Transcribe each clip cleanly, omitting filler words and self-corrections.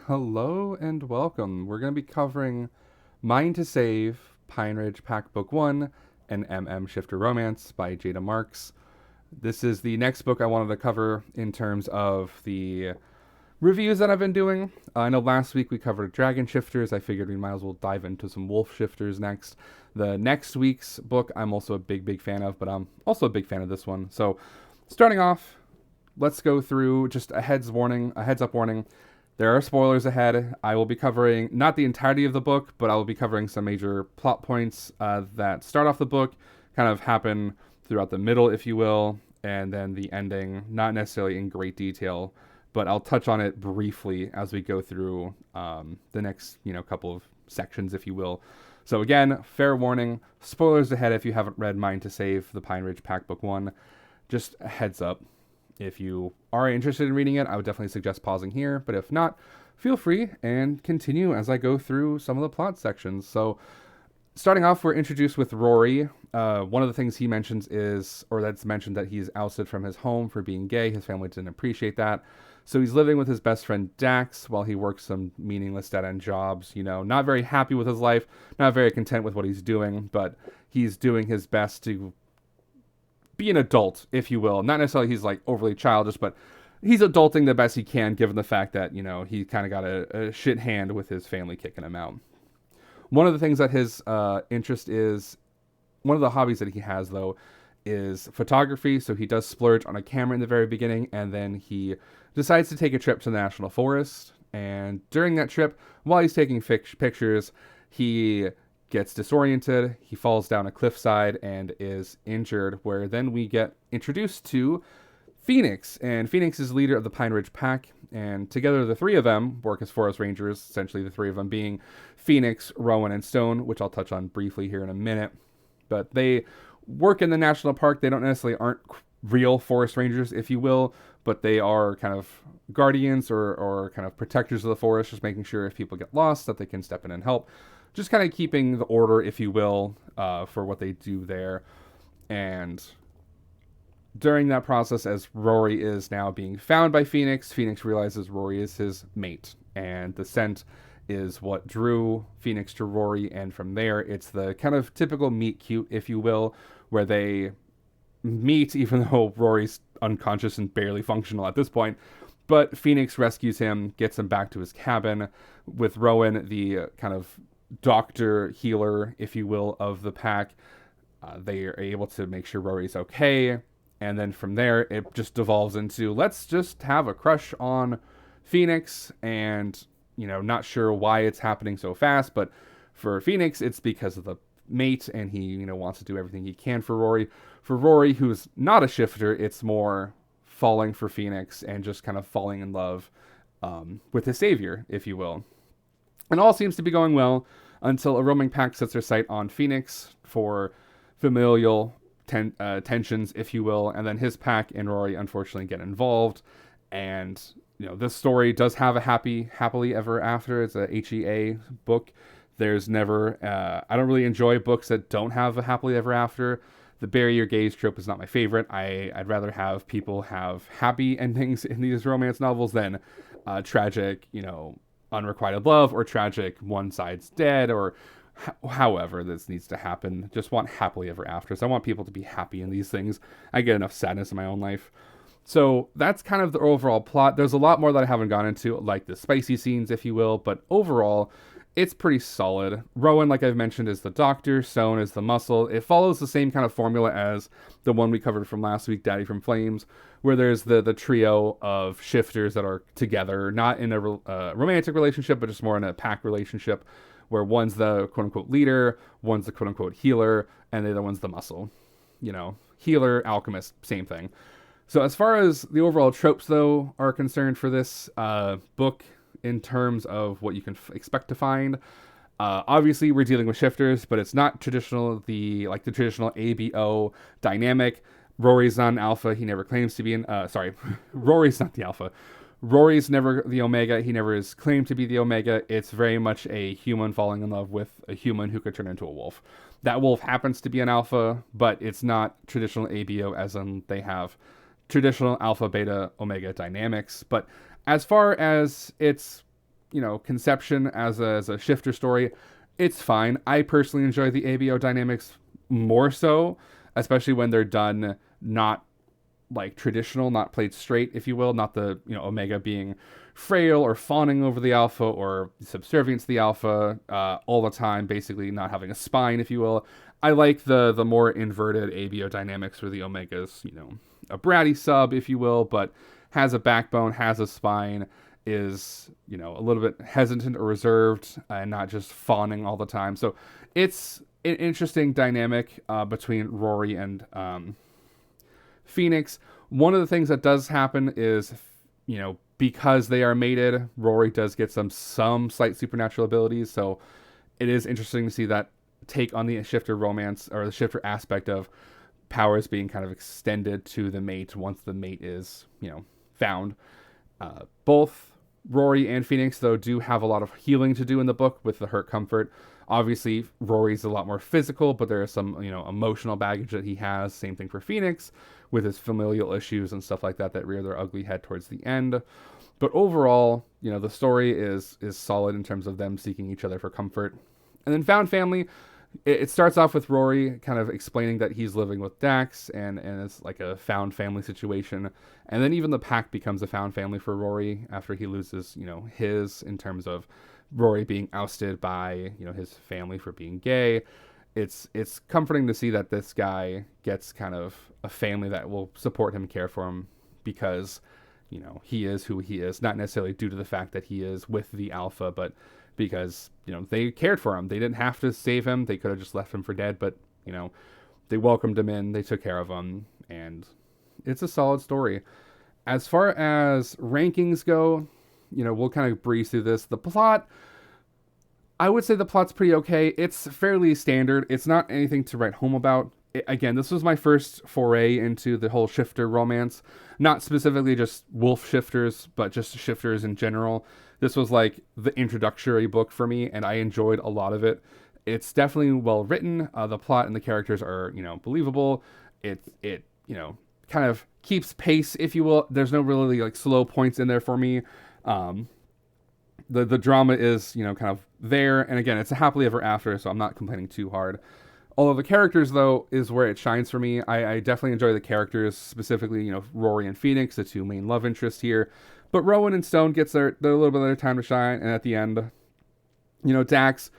Hello and welcome. We're going to be covering Mine to Save, Pine Ridge Pack Book 1, and MM Shifter Romance by Jada Marks. This is the next book I wanted to cover in terms of the reviews that I've been doing. I know last week we covered Dragon Shifters. I figured we might as well dive into some Wolf Shifters next. The next week's book I'm also a big fan of, but I'm also a big fan of this one. So, starting off, let's go through just a heads up warning. There are spoilers ahead. I will be covering not the entirety of the book, but I will be covering some major plot points that start off the book, kind of happen throughout the middle, if you will, and then the ending, not necessarily in great detail, but I'll touch on it briefly as we go through the next, couple of sections, if you will. So again, fair warning, spoilers ahead if you haven't read Mine to Save, the Pine Ridge Pack Book 1. Just a heads up. If you are interested in reading it, I would definitely suggest pausing here. But if not, feel free and continue as I go through some of the plot sections. So, starting off, we're introduced with Rory. One of the things he mentions is, or that's mentioned, that he's ousted from his home for being gay. His family didn't appreciate that. So he's living with his best friend Dax while he works some meaningless dead end jobs. Not very happy with his life, not very content with what he's doing, but he's doing his best to be an adult, if you will. Not necessarily he's like overly childish, but he's adulting the best he can given the fact that, he kind of got a shit hand with his family kicking him out. One of the things that his interest is, one of the hobbies that he has, though, is photography. So he does splurge on a camera in the very beginning, and then he decides to take a trip to the National Forest. And during that trip, while he's taking pictures, he gets disoriented, he falls down a cliffside and is injured, where then we get introduced to Phoenix. And Phoenix is leader of the Pine Ridge Pack, and together the three of them work as forest rangers, essentially the three of them being Phoenix, Rowan, and Stone, which I'll touch on briefly here in a minute. But they work in the national park. They don't necessarily aren't real forest rangers, if you will, but they are kind of guardians or kind of protectors of the forest, just making sure if people get lost that they can step in and help, just kind of keeping the order, if you will, for what they do there. And during that process, as Rory is now being found by Phoenix, Phoenix realizes Rory is his mate, and the scent is what drew Phoenix to Rory. And from there, it's the kind of typical meet cute, if you will, where they meet even though Rory's unconscious and barely functional at this point. But Phoenix rescues him, gets him back to his cabin, with Rowan, the kind of doctor healer, if you will, of the pack. They are able to make sure Rory's okay. And then from there, it just devolves into, let's just have a crush on Phoenix. And, not sure why it's happening so fast, but for Phoenix, it's because of the mate, and he, wants to do everything he can for Rory. For Rory, who's not a shifter, it's more falling for Phoenix and just kind of falling in love with his savior, if you will. And all seems to be going well until a roaming pack sets their sight on Phoenix for familial tensions, if you will, and then his pack and Rory unfortunately get involved. And this story does have a happily ever after. It's a HEA book. There's never, I don't really enjoy books that don't have a happily ever after. The bury your gaze trope is not my favorite. I'd rather have people have happy endings in these romance novels than tragic, unrequited love, or tragic one side's dead, or however this needs to happen. Just want happily ever after. So I want people to be happy in these things. I get enough sadness in my own life. So that's kind of the overall plot. There's a lot more that I haven't gone into, like the spicy scenes, if you will, but overall, it's pretty solid. Rowan, like I've mentioned, is the doctor. Stone is the muscle. It follows the same kind of formula as the one we covered from last week, Daddy from Flames, where there's the trio of shifters that are together, not in a romantic relationship, but just more in a pack relationship, where one's the quote-unquote leader, one's the quote-unquote healer, and the other one's the muscle. Healer, alchemist, same thing. So as far as the overall tropes, though, are concerned for this book, in terms of what you can expect to find, obviously we're dealing with shifters, but it's not the traditional ABO dynamic. Rory's not an alpha. He never claims to be Rory's not the alpha. Rory's never the omega. He never is claimed to be the omega. It's very much a human falling in love with a human who could turn into a wolf. That wolf happens to be an alpha, but it's not traditional ABO, as in they have traditional alpha, beta, omega dynamics. But as far as its conception as a shifter story, it's fine. I personally enjoy the ABO dynamics more so, especially when they're done not like traditional, not played straight, if you will, not the Omega being frail or fawning over the alpha or subservient to the alpha all the time, basically not having a spine, if you will. I like the more inverted ABO dynamics where the Omega's a bratty sub, if you will, but has a backbone, has a spine, is a little bit hesitant or reserved, and not just fawning all the time. So it's an interesting dynamic between Rory and Phoenix. One of the things that does happen is, because they are mated, Rory does get some slight supernatural abilities. So it is interesting to see that take on the shifter romance, or the shifter aspect of powers being kind of extended to the mate once the mate is, found. Both Rory and Phoenix, though, do have a lot of healing to do in the book with the hurt comfort. Obviously, Rory's a lot more physical, but there is some, emotional baggage that he has. Same thing for Phoenix, with his familial issues and stuff like that rear their ugly head towards the end. But overall, the story is solid in terms of them seeking each other for comfort. And then Found Family, it starts off with Rory kind of explaining that he's living with Dax, and it's like a found family situation. And then even the pack becomes a found family for Rory after he loses, his, in terms of Rory being ousted by, his family for being gay. It's comforting to see that this guy gets kind of a family that will support him, care for him, because, he is who he is, not necessarily due to the fact that he is with the alpha, but because, they cared for him. They didn't have to save him. They could have just left him for dead, but, they welcomed him in, they took care of him, and it's a solid story. As far as rankings go, we'll kind of breeze through this. The plot, I would say the plot's pretty okay. It's fairly standard. It's not anything to write home about. Again, this was my first foray into the whole shifter romance. Not specifically just wolf shifters, but just shifters in general. This was like the introductory book for me, and I enjoyed a lot of it. It's definitely well written. The plot and the characters are, believable. It kind of keeps pace, if you will. There's no really like slow points in there for me. The drama is, kind of there. And again, it's a happily ever after, so I'm not complaining too hard. Although the characters, though, is where it shines for me. I definitely enjoy the characters, specifically, Rory and Phoenix, the two main love interests here. But Rowan and Stone gets their little bit of their time to shine. And at the end, Dax,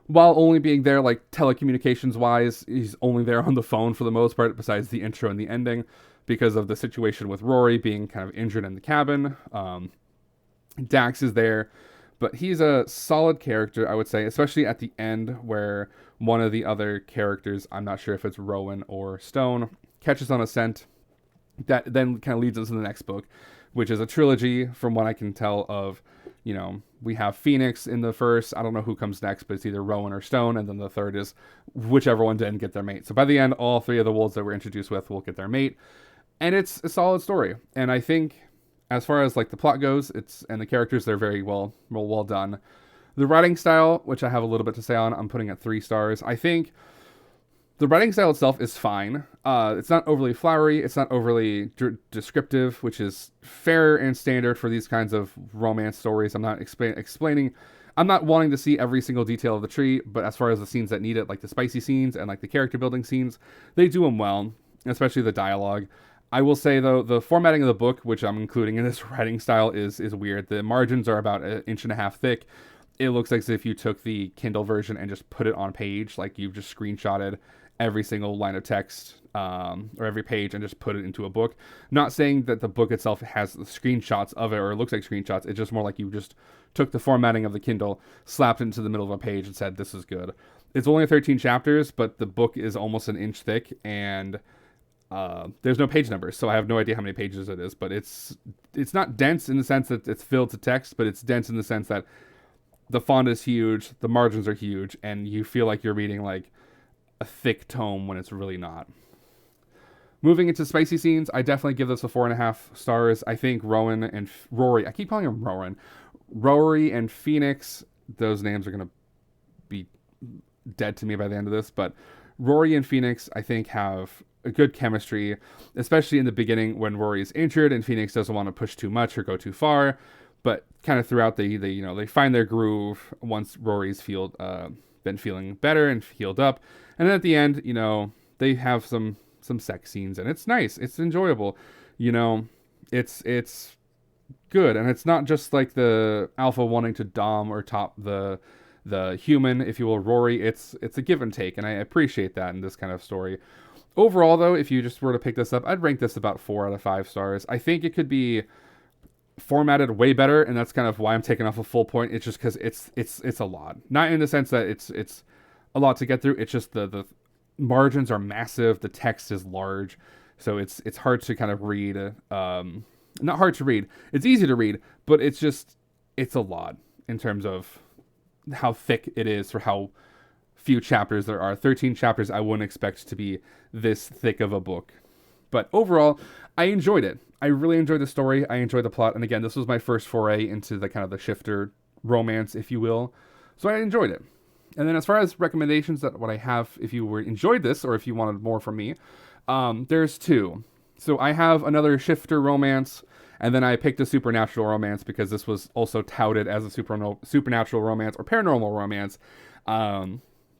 while only being there, like, telecommunications-wise, he's only there on the phone for the most part, besides the intro and the ending, because of the situation with Rory being kind of injured in the cabin. Dax is there, but he's a solid character, I would say, especially at the end where one of the other characters, I'm not sure if it's Rowan or Stone, catches on a scent that then kind of leads us to the next book, which is a trilogy from what I can tell of, we have Phoenix in the first. I don't know who comes next, but it's either Rowan or Stone, and then the third is whichever one didn't get their mate. So by the end, all three of the wolves that we're introduced with will get their mate, and it's a solid story. And I think, as far as like the plot goes, and the characters, they're very well done. The writing style, which I have a little bit to say on, I'm putting at 3 stars. I think the writing style itself is fine. It's not overly flowery. It's not overly descriptive, which is fair and standard for these kinds of romance stories. I'm not explaining. I'm not wanting to see every single detail of the tree, but as far as the scenes that need it, like the spicy scenes and like the character building scenes, they do them well, especially the dialogue. I will say, though, the formatting of the book, which I'm including in this writing style, is weird. The margins are about 1.5 inches thick. It looks like as if you took the Kindle version and just put it on page, like you've just screenshotted every single line of text or every page and just put it into a book. Not saying that the book itself has the screenshots of it or it looks like screenshots. It's just more like you just took the formatting of the Kindle, slapped it into the middle of a page and said, this is good. It's only 13 chapters, but the book is almost 1 inch thick, and there's no page numbers, so I have no idea how many pages it is, but it's not dense in the sense that it's filled to text, but it's dense in the sense that the font is huge, the margins are huge, and you feel like you're reading like a thick tome when it's really not. Moving into spicy scenes, I definitely give this a 4.5 stars. I think Rowan and Rory, I keep calling him Rowan, Rory and Phoenix, those names are going to be dead to me by the end of this, but Rory and Phoenix, I think, have a good chemistry, especially in the beginning when Rory is injured and Phoenix doesn't want to push too much or go too far. but kind of throughout they find their groove once Rory's been feeling better and healed up, and then at the end, they have some sex scenes, and it's nice, it's enjoyable, you know, it's good, and it's not just like the alpha wanting to dom or top the human, if you will, Rory. It's a give and take, and I appreciate that in this kind of story. Overall, though, if you just were to pick this up, I'd rank this about 4 out of 5 stars. I think it could be formatted way better, and that's kind of why I'm taking off a full point. It's just because it's a lot. Not in the sense that it's a lot to get through. It's just the margins are massive. The text is large, so it's hard to kind of read. Not hard to read. It's easy to read, but it's a lot in terms of how thick it is for how few chapters there are. 13 chapters. I wouldn't expect to be this thick of a book. But overall, I enjoyed it. I really enjoyed the story. I enjoyed the plot. And again, this was my first foray into the kind of the shifter romance, if you will. So I enjoyed it. And then as far as recommendations that what I have, if you enjoyed this or if you wanted more from me, there's 2. So I have another shifter romance, and then I picked a supernatural romance because this was also touted as a supernatural romance or paranormal romance.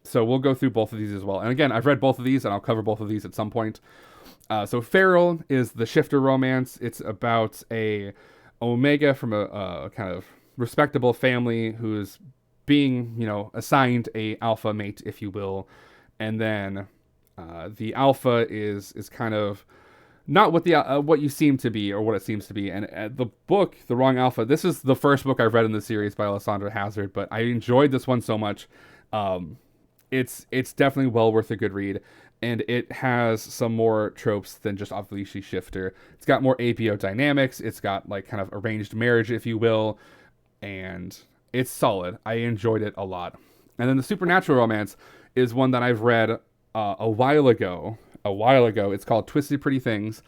So we'll go through both of these as well. And again, I've read both of these, and I'll cover both of these at some point. So Feral is the shifter romance. It's about a Omega from a kind of respectable family who's being, assigned a alpha mate, if you will. And then the alpha is kind of not what you seem to be or what it seems to be. And the book, The Wrong Alpha, this is the first book I've read in the series by Alessandra Hazard, but I enjoyed this one so much. It's definitely well worth a good read, and it has some more tropes than just obviously shifter. It's got more APO dynamics. It's got like kind of arranged marriage, if you will, and it's solid. I enjoyed it a lot. And then the supernatural romance is one that I've read a while ago. It's called Twisted Pretty Things.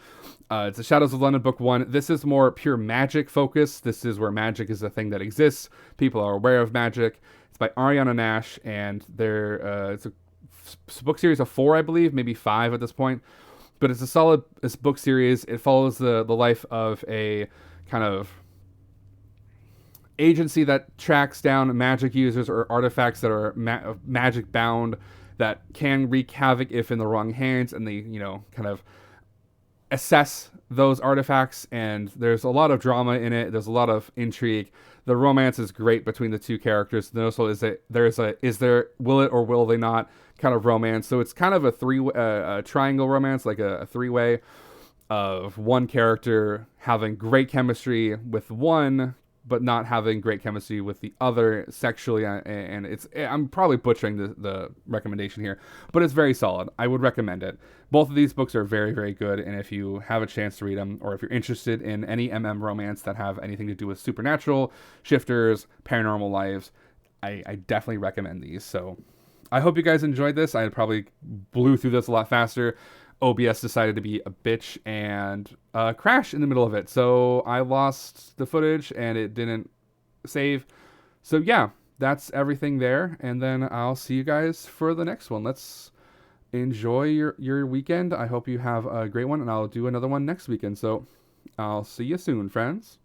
It's the Shadows of London book 1. This is more pure magic focused. This is where magic is a thing that exists. People are aware of magic. It's by Ariana Nash, and it's a book series of 4, I believe, maybe 5 at this point. But it's a solid book series. It follows the life of a kind of agency that tracks down magic users or artifacts that are magic bound that can wreak havoc if in the wrong hands, and they, kind of assess those artifacts. And there's a lot of drama in it. There's a lot of intrigue. The romance is great between the 2 characters. And also is there will it or will they not kind of romance. So it's kind of a triangle romance, like a 3-way of one character having great chemistry with one, but not having great chemistry with the other sexually. And I'm probably butchering the recommendation here, but it's very solid. I would recommend it. Both of these books are very, very good, and if you have a chance to read them, or if you're interested in any romance that have anything to do with supernatural, shifters, paranormal lives, I definitely recommend these. So I hope you guys enjoyed this. I probably blew through this a lot faster. OBS decided to be a bitch and crash in the middle of it. So I lost the footage and it didn't save. So yeah, that's everything there. And then I'll see you guys for the next one. Let's enjoy your weekend. I hope you have a great one, and I'll do another one next weekend. So I'll see you soon, friends.